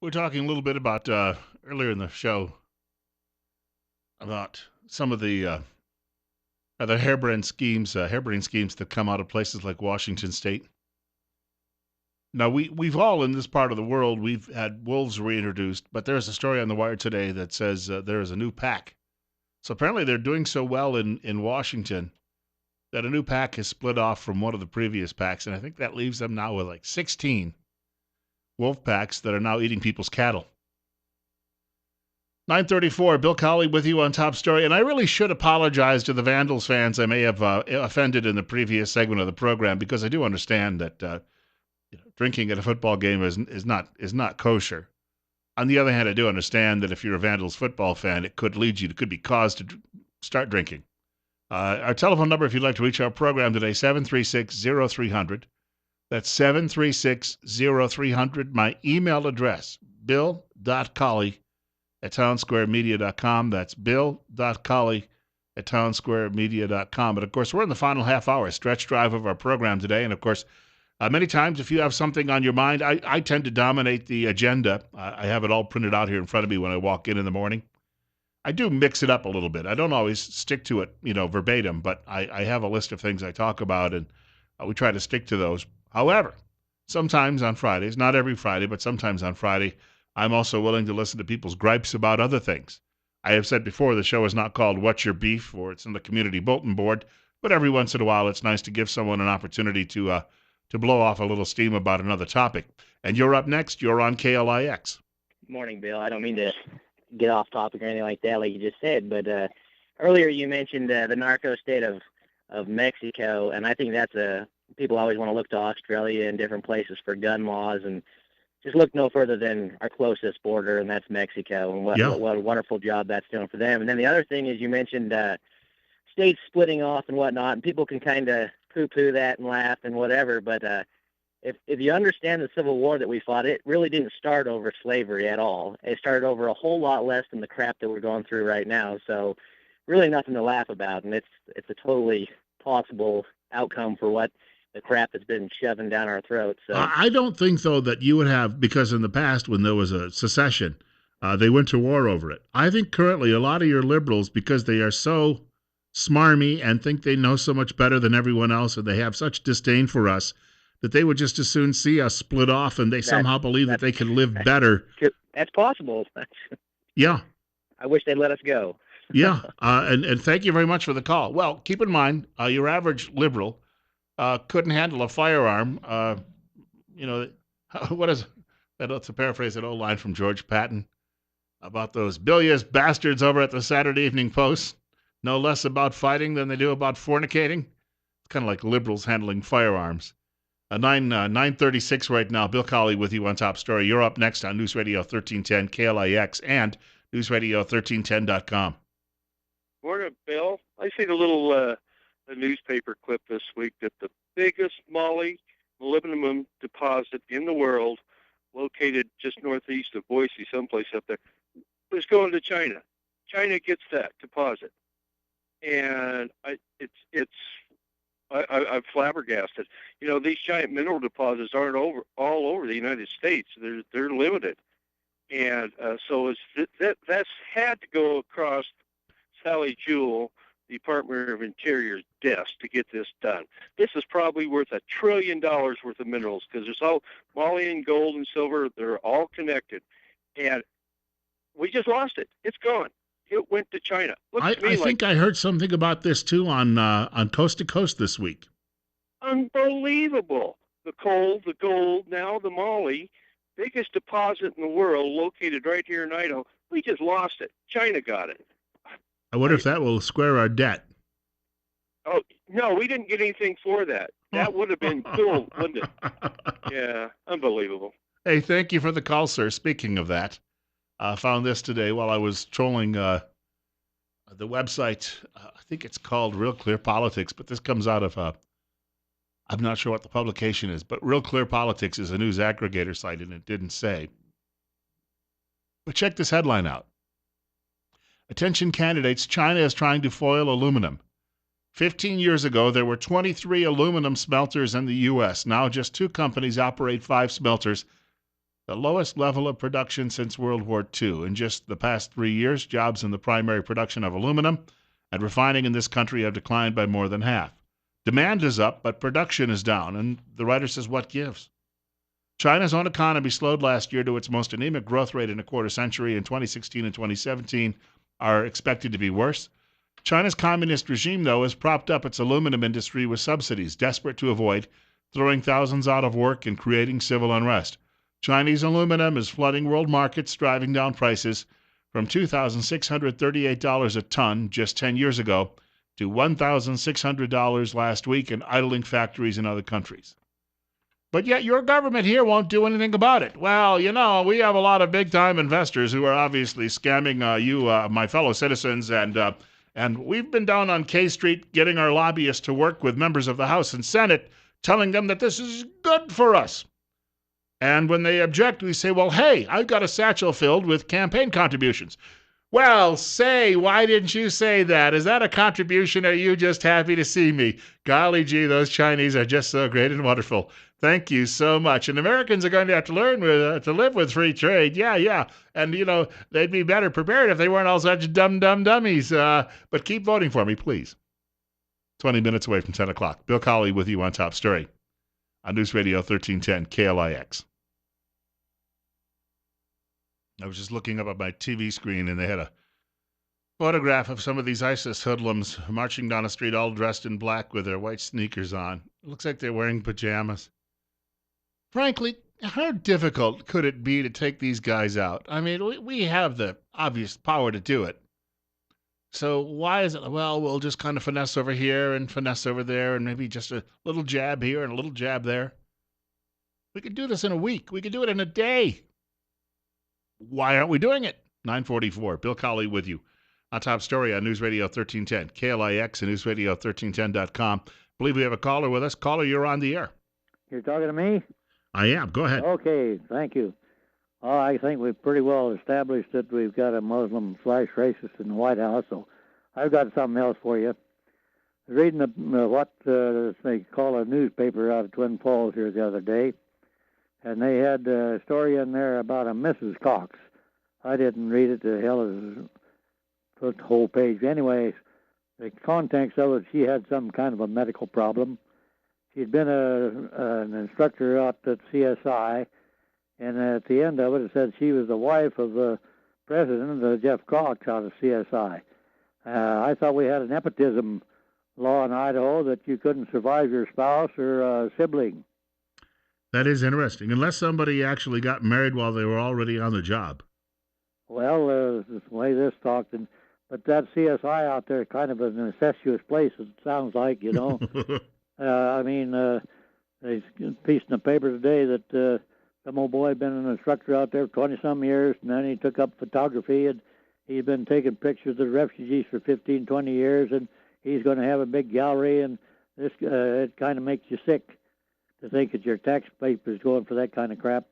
We're talking a little bit about earlier in the show about some of the harebrained schemes that come out of places like Washington State. Now we've all in this part of the world we've had wolves reintroduced, but there's a story on the wire today that says there is a new pack. So apparently they're doing so well in Washington that a new pack has split off from one of the previous packs, and I think that leaves them now with like 16 wolf packs that are now eating people's cattle. 934, Bill Colley with you on Top Story. And I really should apologize to the Vandals fans I may have offended in the previous segment of the program, because I do understand that drinking at a football game is not kosher. On the other hand, I do understand that if you're a Vandals football fan, it could be cause to start drinking. Our telephone number, if you'd like to reach our program today, 736-0300. That's 736-0300. My email address, bill.colley@townsquaremedia.com. That's bill.colley@townsquaremedia.com. But, of course, we're in the final half hour stretch drive of our program today. And, of course, many times if you have something on your mind, I tend to dominate the agenda. I have it all printed out here in front of me when I walk in the morning. I do mix it up a little bit. I don't always stick to it, verbatim, but I have a list of things I talk about, and we try to stick to those. However, sometimes on Fridays, not every Friday, but sometimes on Friday, I'm also willing to listen to people's gripes about other things. I have said before, the show is not called What's Your Beef, or it's in the community bulletin board, but every once in a while it's nice to give someone an opportunity to blow off a little steam about another topic. And you're up next. You're on KLIX. Morning, Bill. I don't mean to get off topic or anything like that, like you just said, but earlier you mentioned the narco state of Mexico, and I think people always want to look to Australia and different places for gun laws, and just look no further than our closest border, and that's Mexico, and what a wonderful job that's doing for them. And then the other thing is you mentioned states splitting off and whatnot, and people can kind of poo-poo that and laugh and whatever, but if you understand the Civil War that we fought, it really didn't start over slavery at all. It started over a whole lot less than the crap that we're going through right now. So really nothing to laugh about, and it's a totally possible outcome for what the crap that's been shoving down our throats. So I don't think, though, that you would have, because in the past when there was a secession, they went to war over it. I think currently a lot of your liberals, because they are so smarmy and think they know so much better than everyone else, and they have such disdain for us, that they would just as soon see us split off, and they somehow believe that they can live better. That's possible. Yeah. I wish they'd let us go. Yeah, and thank you very much for the call. Well, keep in mind, your average liberal couldn't handle a firearm. What is that? To paraphrase an old line from George Patton about those bilious bastards over at the Saturday Evening Post, no less about fighting than they do about fornicating. It's kind of like liberals handling firearms. 9:36 right now. Bill Colley with you on Top Story. You're up next on News Radio 1310 KLIX and newsradio1310.com. Morning, Bill. I seen a little a newspaper clip this week that the biggest molybdenum deposit in the world, located just northeast of Boise, someplace up there, is going to China. China gets that deposit, and I'm flabbergasted. These giant mineral deposits aren't all over the United States. They're limited, and so that's had to go across Sally Jewell, the Department of Interior's desk to get this done. This is probably worth $1 trillion worth of minerals, because there's all moly and gold and silver. They're all connected, and we just lost it. It's gone. It went to China. I think I heard something about this too on Coast to Coast this week. Unbelievable. The coal, the gold, now the moly, biggest deposit in the world, located right here in Idaho. We just lost it. China got it. I wonder if that will square our debt. Oh, no, we didn't get anything for that. That would have been cool, wouldn't it? Yeah, unbelievable. Hey, thank you for the call, sir. Speaking of that, I found this today while I was trolling the website. I think it's called Real Clear Politics, but this comes out of, I'm not sure what the publication is, but Real Clear Politics is a news aggregator site, and it didn't say. But check this headline out. Attention candidates, China is trying to foil aluminum. 15 years ago, there were 23 aluminum smelters in the U.S. Now just 2 companies operate 5 smelters. the lowest level of production since World War II. In just the past 3 years, jobs in the primary production of aluminum and refining in this country have declined by more than half. Demand is up, but production is down, and the writer says, what gives? China's own economy slowed last year to its most anemic growth rate in a quarter century, and 2016 and 2017 are expected to be worse. China's communist regime, though, has propped up its aluminum industry with subsidies, desperate to avoid throwing thousands out of work and creating civil unrest. Chinese aluminum is flooding world markets, driving down prices from $2,638 a ton just 10 years ago to $1,600 last week, and idling factories in other countries. But yet your government here won't do anything about it. Well, we have a lot of big-time investors who are obviously scamming you, my fellow citizens, and we've been down on K Street getting our lobbyists to work with members of the House and Senate, telling them that this is good for us. And when they object, we say, well, hey, I've got a satchel filled with campaign contributions. Well, say, why didn't you say that? Is that a contribution, or are you just happy to see me? Golly gee, those Chinese are just so great and wonderful. Thank you so much. And Americans are going to have to learn to live with free trade. Yeah. And, they'd be better prepared if they weren't all such dumb dummies. But keep voting for me, please. 20 minutes away from 10 o'clock. Bill Colley with you on Top Story on News Radio 1310 KLIX. I was just looking up at my TV screen, and they had a photograph of some of these ISIS hoodlums marching down a street all dressed in black with their white sneakers on. It looks like they're wearing pajamas. Frankly, how difficult could it be to take these guys out? I mean, we have the obvious power to do it. So why is it, well, we'll just kind of finesse over here and finesse over there and maybe just a little jab here and a little jab there? We could do this in a week. We could do it in a day. Why aren't we doing it? 944. Bill Colley with you on Top Story on News Radio 1310, KLIX and newsradio1310.com. Believe we have a caller with us. Caller, you're on the air. You're talking to me? I am. Go ahead. Okay, thank you. I think we've pretty well established that we've got a Muslim/racist in the White House, so I've got something else for you. Reading what they call a newspaper out of Twin Falls here the other day, and they had a story in there about a Mrs. Cox. I didn't read it. The hell is the whole page. Anyway, the context of it, she had some kind of a medical problem. She'd been an instructor out at CSI, and at the end of it, it said she was the wife of the president, Jeff Cox, out of CSI. I thought we had an nepotism law in Idaho that you couldn't survive your spouse or sibling. That is interesting, unless somebody actually got married while they were already on the job. Well, the way this talked, but that CSI out there is kind of an incestuous place, it sounds like, There's a piece in the paper today that some old boy had been an instructor out there for 20-some years, and then he took up photography, and he's been taking pictures of the refugees for 15, 20 years, and he's going to have a big gallery, and this it kind of makes you sick to think that your tax paper is going for that kind of crap.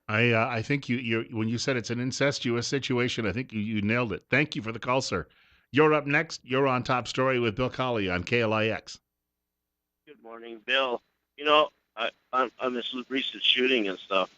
I think you when you said it's an incestuous situation, I think you nailed it. Thank you for the call, sir. You're up next. You're on Top Story with Bill Colley on KLIX. Good morning, Bill. On this recent shooting and stuff,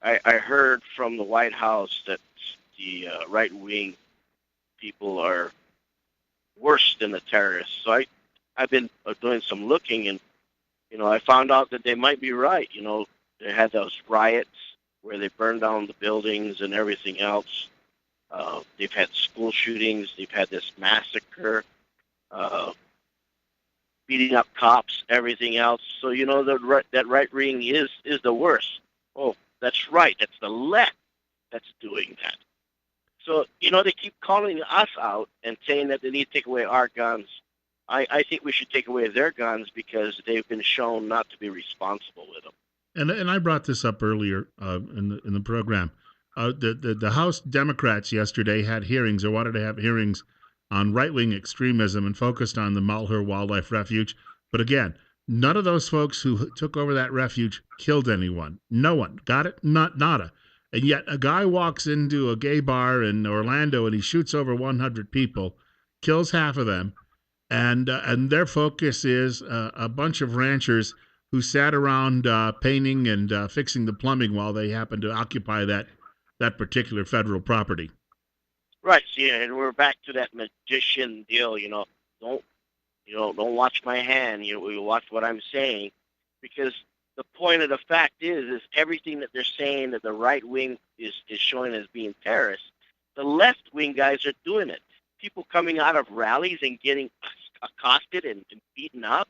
I heard from the White House that the right-wing people are worse than the terrorists. So I've been doing some looking, and I found out that they might be right. They had those riots where they burned down the buildings and everything else. They've had school shootings. They've had this massacre, beating up cops, everything else. So, that right wing is the worst. Oh, that's right. That's the left that's doing that. So, they keep calling us out and saying that they need to take away our guns. I think we should take away their guns because they've been shown not to be responsible with them. And I brought this up earlier in the program. The House Democrats yesterday had hearings, or wanted to have hearings, on right-wing extremism and focused on the Malheur Wildlife Refuge. But again, none of those folks who took over that refuge killed anyone. No one. Got it? Nada. And yet a guy walks into a gay bar in Orlando and he shoots over 100 people, kills half of them, and their focus is a bunch of ranchers who sat around painting and fixing the plumbing while they happened to occupy that particular federal property. Right. See, and we're back to that magician deal. Don't don't watch my hand. You watch what I'm saying, because the point of the fact is everything that they're saying that the right wing is showing as being terrorists, the left wing guys are doing it. People coming out of rallies and getting accosted and beaten up.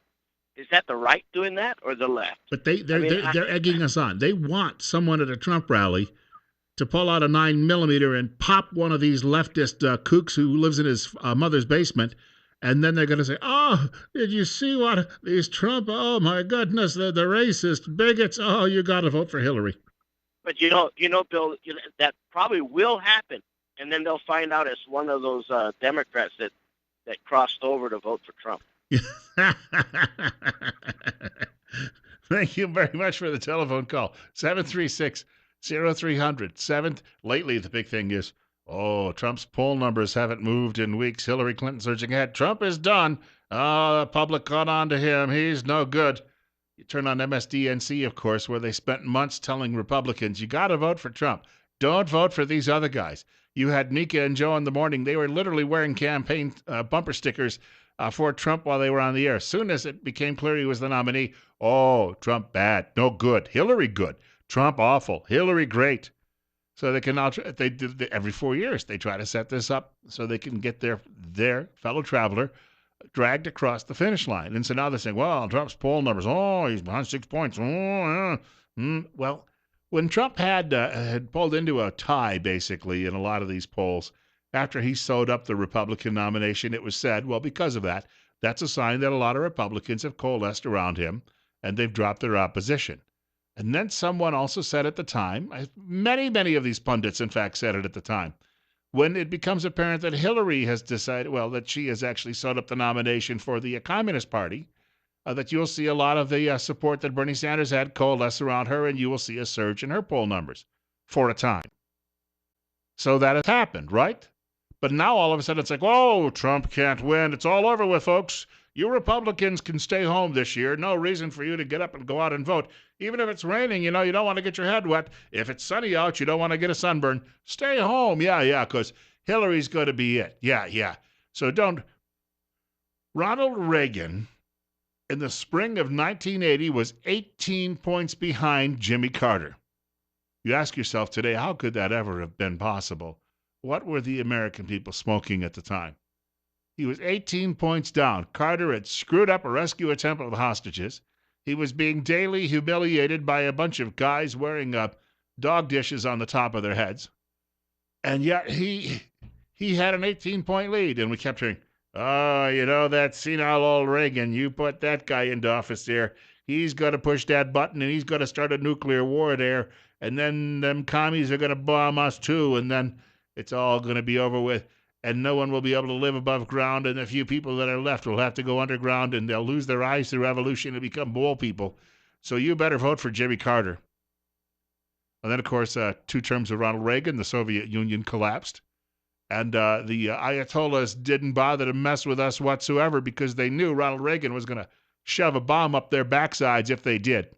Is that the right doing that or the left? But they're egging us on. They want someone at a Trump rally to pull out a 9mm and pop one of these leftist kooks who lives in his mother's basement, and then they're going to say, "Oh, did you see what these Trump? Oh my goodness, the racist bigots! Oh, you got to vote for Hillary." But Bill, that probably will happen, and then they'll find out it's one of those Democrats that crossed over to vote for Trump. Thank you very much for the telephone call. 736-0300. Lately, the big thing is, Trump's poll numbers haven't moved in weeks. Hillary Clinton surging ahead. Trump is done. The public caught on to him. He's no good. You turn on MSDNC, of course, where they spent months telling Republicans, you got to vote for Trump. Don't vote for these other guys. You had Mika and Joe in the morning. They were literally wearing campaign bumper stickers for Trump while they were on the air. As soon as it became clear he was the nominee, Trump bad, no good. Hillary good. Trump awful. Hillary great. So they can now, they do every 4 years, they try to set this up so they can get their fellow traveler dragged across the finish line. And so now they're saying, well, Trump's poll numbers, he's behind 6 points. Well, when Trump had pulled into a tie, basically, in a lot of these polls, after he sewed up the Republican nomination, it was said, well, because of that, that's a sign that a lot of Republicans have coalesced around him and they've dropped their opposition. And then someone also said at the time, many of these pundits, in fact, said it at the time, when it becomes apparent that Hillary has decided, that she has actually set up the nomination for the Communist Party, that you'll see a lot of the support that Bernie Sanders had coalesce around her, and you will see a surge in her poll numbers for a time. So that has happened, right? But now all of a sudden it's like, Trump can't win. It's all over with, folks. You Republicans can stay home this year. No reason for you to get up and go out and vote. Even if it's raining, you don't want to get your head wet. If it's sunny out, you don't want to get a sunburn. Stay home. Yeah, because Hillary's going to be it. Yeah. So don't. Ronald Reagan in the spring of 1980 was 18 points behind Jimmy Carter. You ask yourself today, how could that ever have been possible? What were the American people smoking at the time? He was 18 points down. Carter had screwed up a rescue attempt of the hostages. He was being daily humiliated by a bunch of guys wearing dog dishes on the top of their heads. And yet he had an 18-point lead, and we kept hearing, that senile old Reagan, you put that guy into office there. He's going to push that button, and he's going to start a nuclear war there, and then them commies are going to bomb us too, and then it's all going to be over with, and no one will be able to live above ground, and the few people that are left will have to go underground, and they'll lose their eyes through evolution and become mole people. So you better vote for Jimmy Carter. And then, of course, 2 terms of Ronald Reagan, the Soviet Union collapsed. And the Ayatollahs didn't bother to mess with us whatsoever because they knew Ronald Reagan was going to shove a bomb up their backsides if they did.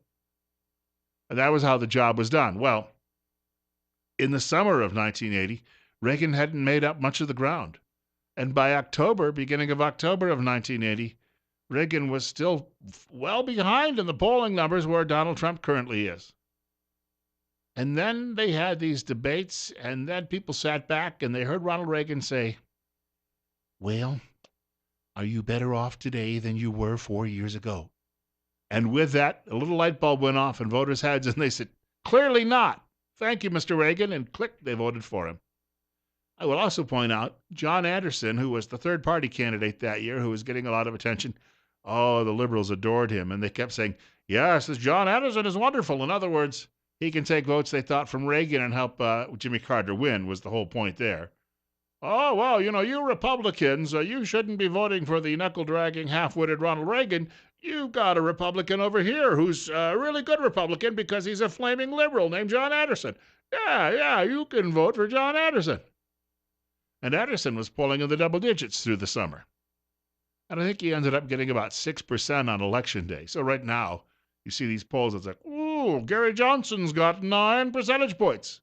And that was how the job was done. Well, in the summer of 1980, Reagan hadn't made up much of the ground. And by beginning of October of 1980, Reagan was still well behind in the polling numbers where Donald Trump currently is. And then they had these debates, and then people sat back and they heard Ronald Reagan say, well, are you better off today than you were 4 years ago? And with that, a little light bulb went off in voters' heads, and they said, clearly not. Thank you, Mr. Reagan, and click, they voted for him. I will also point out John Anderson, who was the third-party candidate that year, who was getting a lot of attention. The liberals adored him, and they kept saying, yes, this John Anderson is wonderful. In other words, he can take votes they thought from Reagan and help Jimmy Carter win, was the whole point there. You Republicans, you shouldn't be voting for the knuckle-dragging, half-witted Ronald Reagan. You've got a Republican over here who's a really good Republican because he's a flaming liberal named John Anderson. Yeah, you can vote for John Anderson. And Anderson was polling in the double digits through the summer. And I think he ended up getting about 6% on Election Day. So right now, You see these polls, it's like, ooh, Gary Johnson's got 9 percentage points.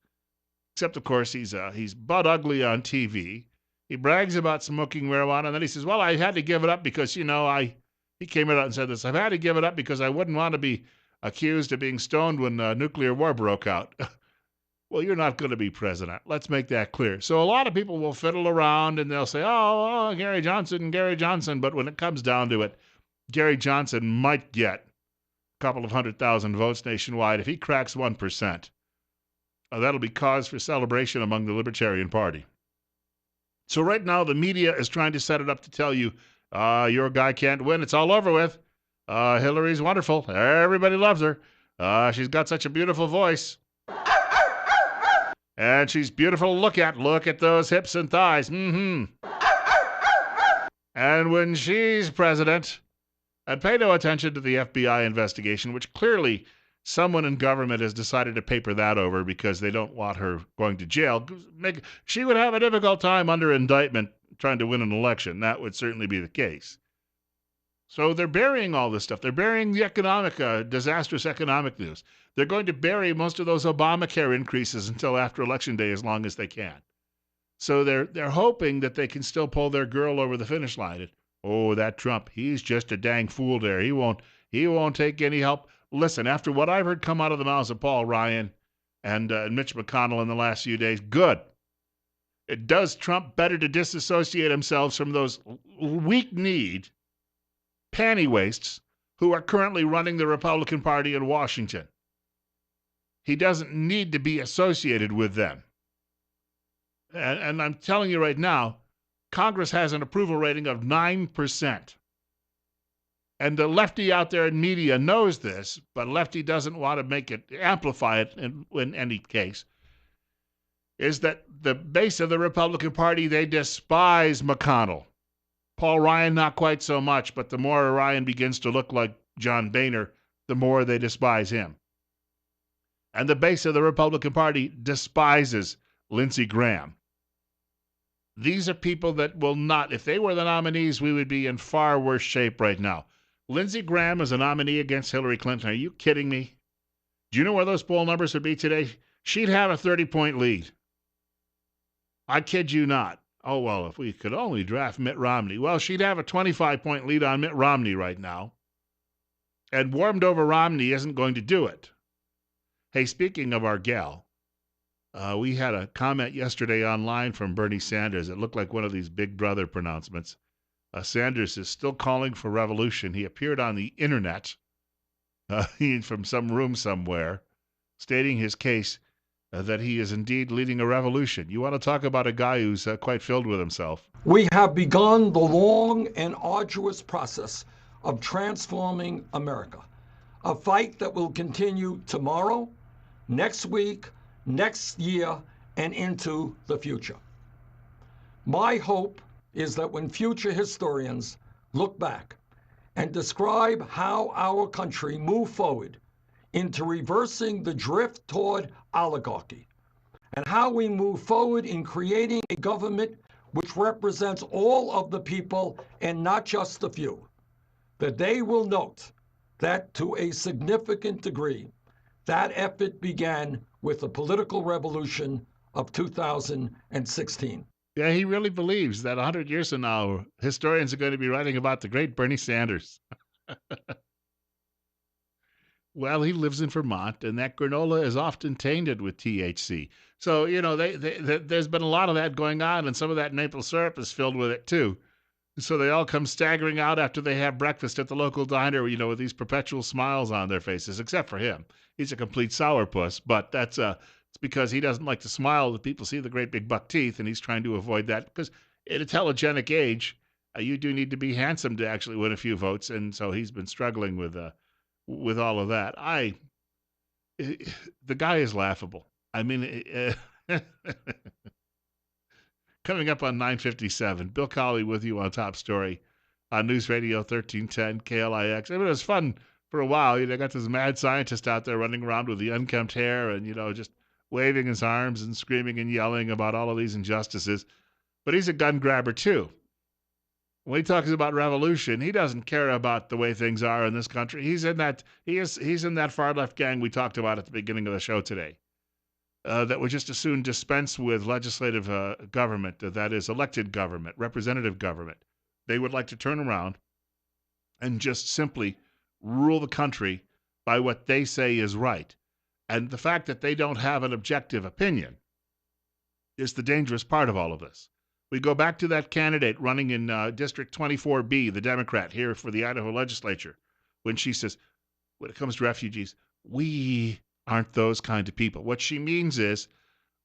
Except, of course, he's butt ugly on TV. He brags about smoking marijuana, and then he says, well, I had to give it up because, he came out and said this, I've had to give it up because I wouldn't want to be accused of being stoned when nuclear war broke out. Well, you're not going to be president. Let's make that clear. So a lot of people will fiddle around and they'll say, oh, Gary Johnson. But when it comes down to it, Gary Johnson might get a couple of 100,000 votes nationwide. If he cracks 1%, that'll be cause for celebration among the Libertarian Party. So right now, the media is trying to set it up to tell you, your guy can't win. It's all over with. Hillary's wonderful. Everybody loves her. She's got such a beautiful voice. And she's beautiful to look at. Look at those hips and thighs. And when she's president, and pay no attention to the FBI investigation, which clearly someone in government has decided to paper that over because they don't want her going to jail. She would have a difficult time under indictment trying to win an election. That would certainly be the case. So they're burying all this stuff. They're burying the disastrous economic news. They're going to bury most of those Obamacare increases until after Election Day as long as they can. So they're hoping that they can still pull their girl over the finish line. And, oh, that Trump, he's just a dang fool there. He won't take any help. Listen, after what I've heard come out of the mouths of Paul Ryan and Mitch McConnell in the last few days, good. It does Trump better to disassociate himself from those weak-kneed panty wastes who are currently running the Republican Party in Washington. He doesn't need to be associated with them. And I'm telling you right now, Congress has an approval rating of 9%. And the lefty out there in media knows this, but lefty doesn't want to amplify it in any case, is that the base of the Republican Party, they despise McConnell. Paul Ryan, not quite so much, but the more Ryan begins to look like John Boehner, the more they despise him. And the base of the Republican Party despises Lindsey Graham. These are people that will not, if they were the nominees, we would be in far worse shape right now. Lindsey Graham is a nominee against Hillary Clinton. Are you kidding me? Do you know where those poll numbers would be today? She'd have a 30-point lead. I kid you not. Oh, well, if we could only draft Mitt Romney. Well, she'd have a 25-point lead on Mitt Romney right now. And warmed over Romney isn't going to do it. Hey, speaking of our gal, we had a comment yesterday online from Bernie Sanders. It looked like one of these Big Brother pronouncements. Sanders is still calling for revolution. He appeared on the internet from some room somewhere, stating his case that he is indeed leading a revolution. You want to talk about a guy who's quite filled with himself. We have begun the long and arduous process of transforming America, a fight that will continue tomorrow, next week, next year, and into the future. My hope is that when future historians look back and describe how our country moved forward into reversing the drift toward oligarchy, and how we move forward in creating a government which represents all of the people and not just the few, that they will note that to a significant degree, that effort began with the political revolution of 2016. Yeah, he really believes that 100 years from now, historians are going to be writing about the great Bernie Sanders. Well, he lives in Vermont, and that granola is often tainted with THC. So, there's been a lot of that going on, and some of that maple syrup is filled with it, too. So they all come staggering out after they have breakfast at the local diner, with these perpetual smiles on their faces, except for him. He's a complete sourpuss, but it's because he doesn't like to smile that people see the great big buck teeth, and he's trying to avoid that. Because at a telegenic age, you do need to be handsome to actually win a few votes, and so he's been struggling with all of that. The guy is laughable. I mean, coming up on 9:57, Bill Colley with you on Top Story on News Radio 1310 KLIX. I mean, it was fun for a while. They got this mad scientist out there running around with the unkempt hair and, just waving his arms and screaming and yelling about all of these injustices. But he's a gun grabber, too. When he talks about revolution, he doesn't care about the way things are in this country. He's in that far left gang we talked about at the beginning of the show today. That would just as soon dispense with legislative government, that is elected government, representative government. They would like to turn around and just simply rule the country by what they say is right. And the fact that they don't have an objective opinion is the dangerous part of all of this. We go back to that candidate running in District 24B, the Democrat here for the Idaho legislature, when she says, when it comes to refugees, we aren't those kind of people. What she means is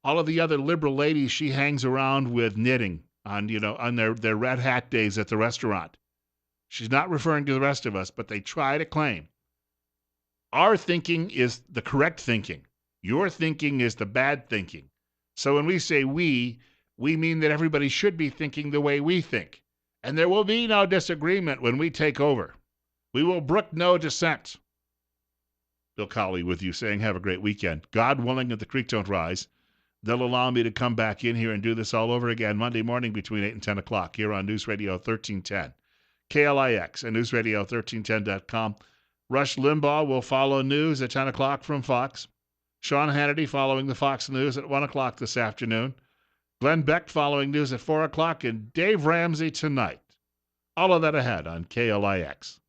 all of the other liberal ladies she hangs around with knitting on their red hat days at the restaurant. She's not referring to the rest of us, but they try to claim our thinking is the correct thinking. Your thinking is the bad thinking. So when we say we mean that everybody should be thinking the way we think. And there will be no disagreement when we take over. We will brook no dissent. Bill Colley with you saying have a great weekend. God willing, if the creek don't rise, they'll allow me to come back in here and do this all over again Monday morning between 8 and 10 o'clock here on News Radio 1310. KLIX and newsradio1310.com. Rush Limbaugh will follow news at 10 o'clock from Fox. Sean Hannity following the Fox News at 1 o'clock this afternoon. Glenn Beck following news at 4 o'clock. And Dave Ramsey tonight. All of that ahead on KLIX.